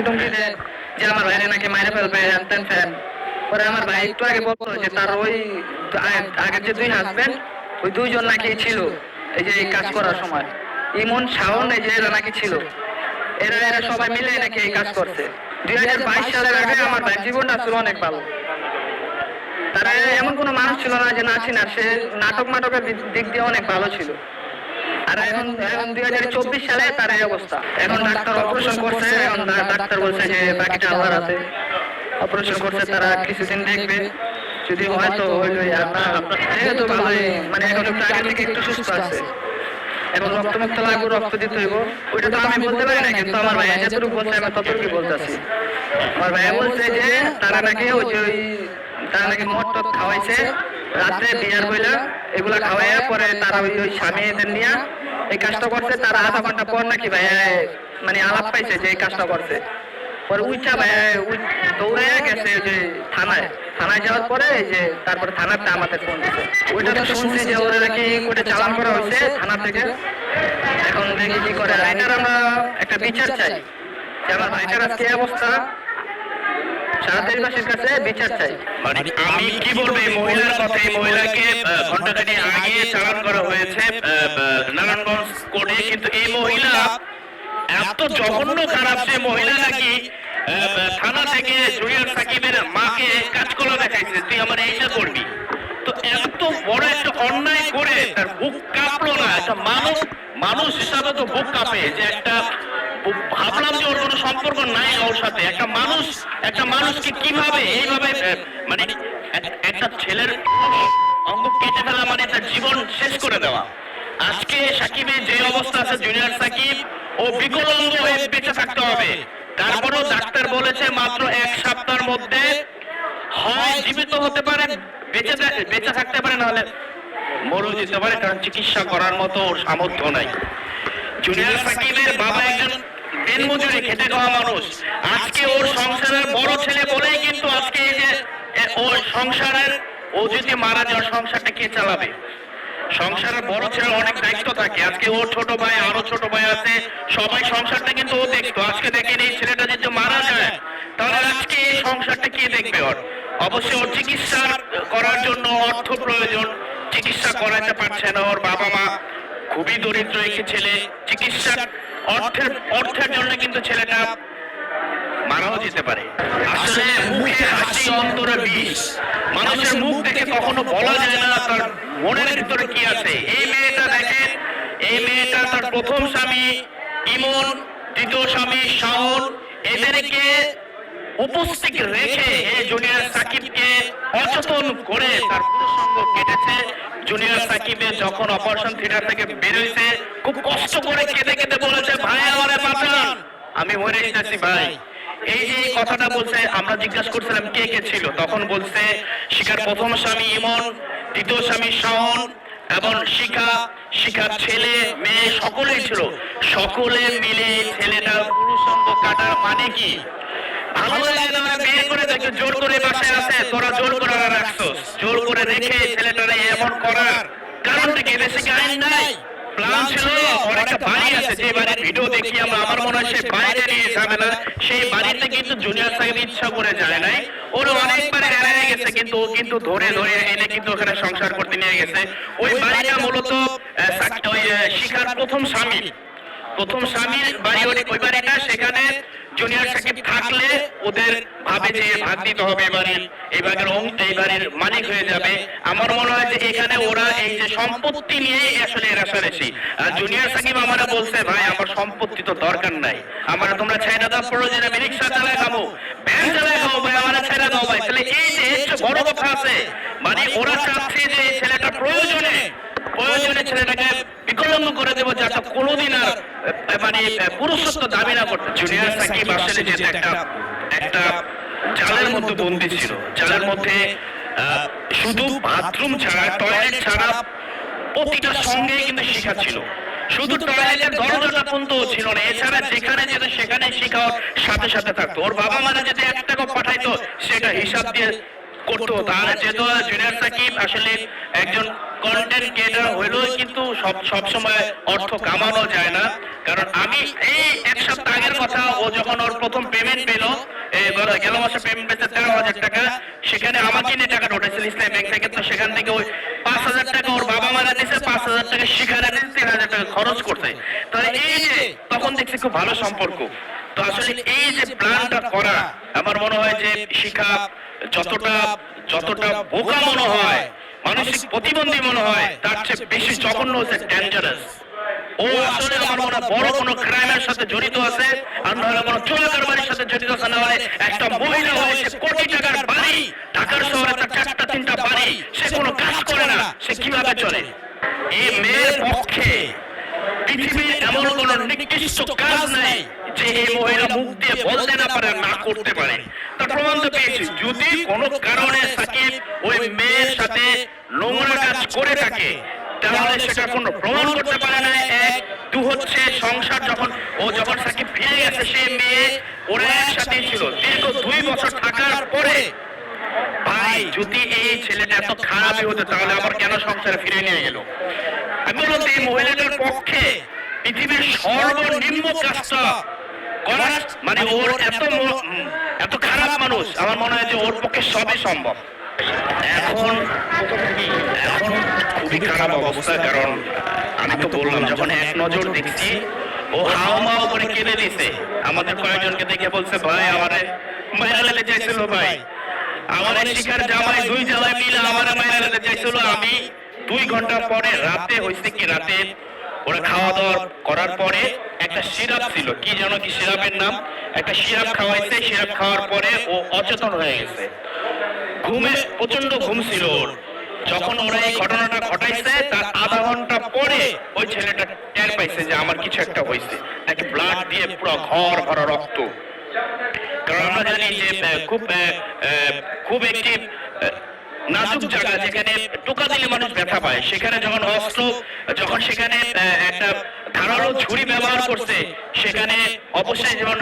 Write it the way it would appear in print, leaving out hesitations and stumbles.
হুমকি দেয় যে আমার ভাইরে নাকি মাইরে ফেলবে হ্যান ফ্যান। পরে আমার ভাই একটু আগে বলতো যে তার ওই আগের যে দুই হাজবেন্ড ওই দুইজন নাকি ছিল এই যে এই কাজ করার সময়, ইমন শাওন এই যে এরা নাকি ছিল, এরা সবাই মিলে নাকি এই কাজ করছে। 2022 সালের আগে আমার ভাই জীবনটা ছিল অনেক ভালো। তারা এমন কোনো মানুষ ছিল না যে নাচি না, সে নাটকের দিক দিয়ে অনেক ভালো ছিল। আর এখন 2024 সালে তার এই অবস্থা। এখন ডাক্তার অপারেশন করছে, এখন ডাক্তার বলছে যে বাকিটা আল্লাহর হাতে। অপারেশন করছে, তারা কিছুদিন দেখবে, যদি হয়তো হইলো। যেহেতু ভালোই মানে এখন একটু আগে থেকে একটু সুস্থ আছে, এখন রক্তমুক্ত লাগবে, রক্ত দিতে হইব। ওইটা তো আমি বলতে পারি না, কিন্তু আমার ভাইয়া যতটুকু বলছে আমি ততটুকু বলতেছি। আমার ভাইয়া বলছে যে তারা নাকি তারা নাকি মদ টদ খাওয়াইছে রাত্রে, বিয়ার বইলা এগুলা খাওয়াইয়া পরে তারা ওই স্বামী এদের নিয়ে এই কাজটা করছে। তারা আধা ঘন্টা পর নাকি ভাইয়া মানে আলাপ পাইছে যে এই কাজটা করছে। পরে উইচা ভাইয়া দৌড়ে গেছে যে থানায় যাওয়ার পরে যে তারপরে থানাতে আমাদের ফোন দিচ্ছে। ওইটা তো শুনছি যে ওরা নাকি কোর্টে চালান করা হয়েছে থানা থেকে। এখন দেখি কি করে। আইনার আমরা একটা বিচার চাই যে আমার ভাইটার আজকে অবস্থা, সারাদেশবাসীর কাছে বিচার চাই। মানে আমি কি বলবো এই মহিলার কথা, এই মহিলাকে ঘন্টাখানি আগে চালান করা হয়েছে নারায়ণগঞ্জ কোর্টে, কিন্তু এই মহিলা এত জঘন্য খারাপ যে মহিলা নাকি থানা থেকে জুনিয়র সাকিবের মাকে কাজকলা দেখাইছে, তুই আমার এইটা করবি। তো এত বড় একটা অন্যায় করে তার বুক কাঁপলো না? একটা মানুষ হিসাবে তো বুক কাঁপে যে একটা, ভাবলাম যে ওর কোনো সম্পর্ক নাই ওর সাথে, একটা মানুষকে কিভাবে এইভাবে মানে একটা ছেলের অঙ্গ কেটে ফেলা মানে তার জীবন শেষ করে দেওয়া। আজকে সাকিবের যে অবস্থা আছে, জুনিয়র সাকিব ও বিকলাঙ্গ হয়ে বেঁচে থাকতে হবে। তারপরেও ডাক্তার বলেছে মাত্র 1 সপ্তাহের মধ্যে হয় জীবিত হতে পারে, বেঁচে থাকতে পারে, নাহলে মরেও যেতে পারে, কারণ চিকিৎসা করার মতো ওর সামর্থ্য নাই। জুনিয়র সাকিবের বাবা একজন দিনমজুরি খেটে খাওয়া মানুষ। আজকে ওর সংসারের বড় ছেলে বলেই কিন্তু আজকে এই যে ওর সংসারের, ও যদি মারা যায় সংসারটা কে চালাবে? সংসারের বড় ছেলের অনেক দায়িত্ব থাকে। আজকে ওর ছোট ভাই, আরো ছোট ভাই আছে, সবাই সংসারটা কিন্তু ও দেখতো। আজকে দেখেন এই ছেলেটা যদি মারা যায় তাহলে আজকে এই সংসারটা কে দেখবে? ওর অবশ্যই ওর চিকিৎসা করার জন্য অর্থ প্রয়োজন, চিকিৎসা করাতে পারছে না। ওর বাবা মা খুবই দরিদ্র একটি ছেলে, চিকিৎসার অর্থের জন্য কিন্তু ছেলেটা মারাও যেতে পারে। আসলে মুখে হাসি অন্তরে বিষ। মানুষের মুখ দেখে কখনো বলা যায় না তার মনের ভিতরে কি আছে। এই মেয়েটা দেখেন, এই মেয়েটা তার প্রথম স্বামী ইমন, দ্বিতীয় স্বামী শাওন, এদেরকে উপস্থিত রেখে এই জুনিয়র সাকিবকে অচেতন করে তার পুরুষাঙ্গ কেটেছে। জুনিয়র সাকিবের যখন অপারেশন থিয়েটার থেকে বের হয়েছে খুব কষ্ট করে কেঁদে কেঁদে বলেছে, ভাই আমারে বাঁচান, আমি মরে যাচ্ছি ভাই। এই যে কথাটা বলছে, আমরা জিজ্ঞাসা করছিলাম কে কে ছিল, তখন বলছে শিখার প্রথম স্বামী ইমন, দ্বিতীয় স্বামী শাওন এবং শিখার ছেলে মেয়ে সকলেই ছিল। সকলে মিলে ছেলেটার পুরুষাঙ্গ কাটার মানে কি? ভালো লাগে না বিয়ে করে দেখে জোর করে বাসায় আছে, তোরা জোর করে রাখছস, জোর করে রেখে ছেলেটারে এমন করার কারণটা কি? দেশে কি আইন নাই? প্ল্যান ছিল, ওর একটা বাড়ি আছে, যে বাড়ির ভিডিও দেখি আমরা, আমার মনে হয় সে বাইরে নিয়ে যাবে না। সেই বাড়িতে কিন্তু জুনিয়র সাকিব ইচ্ছা করে যায় নাই, ওর অনেকবার এড়িয়ে গেছে, কিন্তু ও কিন্তু ধরে এনে কিন্তু ওখানে সংসার করতে নিয়ে গেছে। ওই বাড়িটা মূলত শিখার প্রথম স্বামীর বাড়ি, ওই বাড়িটা। সেখানে জুনিয়র সাকিব থাকলে ওদের ভাবে যে ভাগ দিতে হবে এই বাড়ির মালিক হয়ে যাবে। আমার মনে হয় যে এখানে ওরা এই যে সম্পত্তি নিয়ে আসলে রেষারেষি। আর জুনিয়র সাকিব আমারা বলছে, ভাই আমার সম্পত্তি তো দরকার নাই, আমার তোমরা ছেড়ে দাও, প্রয়োজনে আমি রিক্সা চালায় খাবো, ভ্যান চালায় খাবো, ভাই আমার ছেড়ে দাও ভাই। তাহলে এই যে বড় কথা আছে, মানে ওরা চাচ্ছে যে এই ছেলেটা প্রয়োজনে ছেলেটাকে বিকলাঙ্গ করে দেবো, যাতে কোনোদিন আর মানে পুরুষত্ব দাবি না করতে। জুনিয়র সাকিব আসলে যে একটা জালের মধ্যে বন্দী ছিল, জালের মধ্যে শুধু বাথরুম ছাড়া, টয়লেট ছাড়া প্রতিটা সঙ্গে কিন্তু শিখা ছিল। শুধু টয়লেটের দরজাটা পর্যন্ত ছিল না, এছাড়া যেখানে যেত সেখানে শিখা সাথে সাথে থাকতো। ওর বাবা মারা যদি 1 টাকা পাঠাইতো সেটা হিসাব দিয়ে করতো। তাহলে যেহেতু জুনিয়র সাকিব আসলে একজন কন্টেন্ট ক্রিয়েটর হইলেও কিন্তু সব সময় অর্থ কামানো যায় না। কারণ আমি এই এক সপ্তাহ আগের কথা, ও যখন ওর প্রথম পেমেন্ট পেল, গেল মাসে পেমেন্ট পেয়েছে 13,000 টাকা, সেখানে আমাকে নিয়ে টাকাটা উঠেছিল ইসলামী ব্যাংক থেকে। তো সেখান থেকে ওই 5,000 টাকা ওর বাবা মারা দিয়েছে, 5,000 টাকা শিখারে দিয়েছে, 3,000 টাকা খরচ করছে। তাহলে এই যে তখন দেখছি খুব ভালো সম্পর্ক। তো আসলে এই যে প্ল্যানটা করা, আমার মনে হয় যে শিখা যতটা বোকা মনে হয়, মানসিক প্রতিবন্ধী মনে হয়, তার চেয়ে বেশি জঘন্য হচ্ছে ডেঞ্জারাস। ও আসলে আমার মনে হয় বড় কোনো ক্রাইমের সাথে জড়িত আছে, আর নাহলে কোনো চোরা কারবারির সাথে জড়িত আছে। না হলে একটা মহিলা হয়েছে কোটি টাকার বাড়ি, ঢাকার শহরে তার 4টা-3টা বাড়ি, সে কোনো কাজ করে না, সে কিভাবে চলে? এই মেয়ের পক্ষে পৃথিবীর এমন কোন নিকৃষ্ট কাজ নাই যে এই মহিলা মুখ দিয়ে বলতে না পারে, না করতে পারে। তার প্রমাণ তো পেয়েছি। যদি কোনো কারণে সাকিব ওই মেয়ের সাথে নোংরা কাজ করে থাকে, তাহলে সেটা কোনো প্রমাণ করতে পারে না। এক, দু হচ্ছে সংসার যখন সাকিব ফিরে গেছে, সে মেয়ে ওরা একসাথে ছিল দীর্ঘ 2 বছর থাকার পরে। ভাই, যদি এই ছেলেটা এত খারাপই হতো, তাহলে আবার কেন সংসারে ফিরে নিয়ে গেল? আমি বলতে এই মহিলাটার পক্ষে পৃথিবীর সর্বনিম্ন কাজটা করা, মানে ওর এত খারাপ মানুষ, আমার মনে হয় যে ওর পক্ষে সবই সম্ভব। এখন খুবই খারাপ অবস্থা। কারণ আমি তো বললাম, যখন এক নজর দেখছি ও হাওমাও করে কেঁদে দিছে। আমাদের কয়েকজনকে দেখে বলছে, ভাই আমারে মাইরা লেতে চাইছিল, ভাই আমারে শিকার জামাই 2 জামাই মিলে আমারে মাইরা লেতে চাইছিল। আমি 2 ঘন্টা পরে রাতে হয়েছে কি, রাতে ওরা খাওয়া দাওয়া করার পরে একটা সিরাপ ছিল, কি যেন কি সিরাপের নাম, একটা সিরাপ খাওয়াইছে। সিরাপ খাওয়ার পরে ও অচেতন হয়ে গেছে, প্রচন্ড ঘুম ছিল ওর। যখন ওরা এই ঘটনাটা ঘটাইছে, তার আধা ঘন্টা পরে ওই ছেলেটা টের পাইছে যে আমার কিছু একটা হয়েছে। তাকে ব্লাড দিয়ে পুরো ঘর ভরা রক্ত। কারণ আমরা জানি যে খুব একটি নাজুক জায়গা, যেখানে টোকা দিলে মানুষ ব্যথা পায়। সেখানে যখন সেখানে একটা ধারালো ছুরি ব্যবহার করছে, সেখানে অবশ্যই যেমন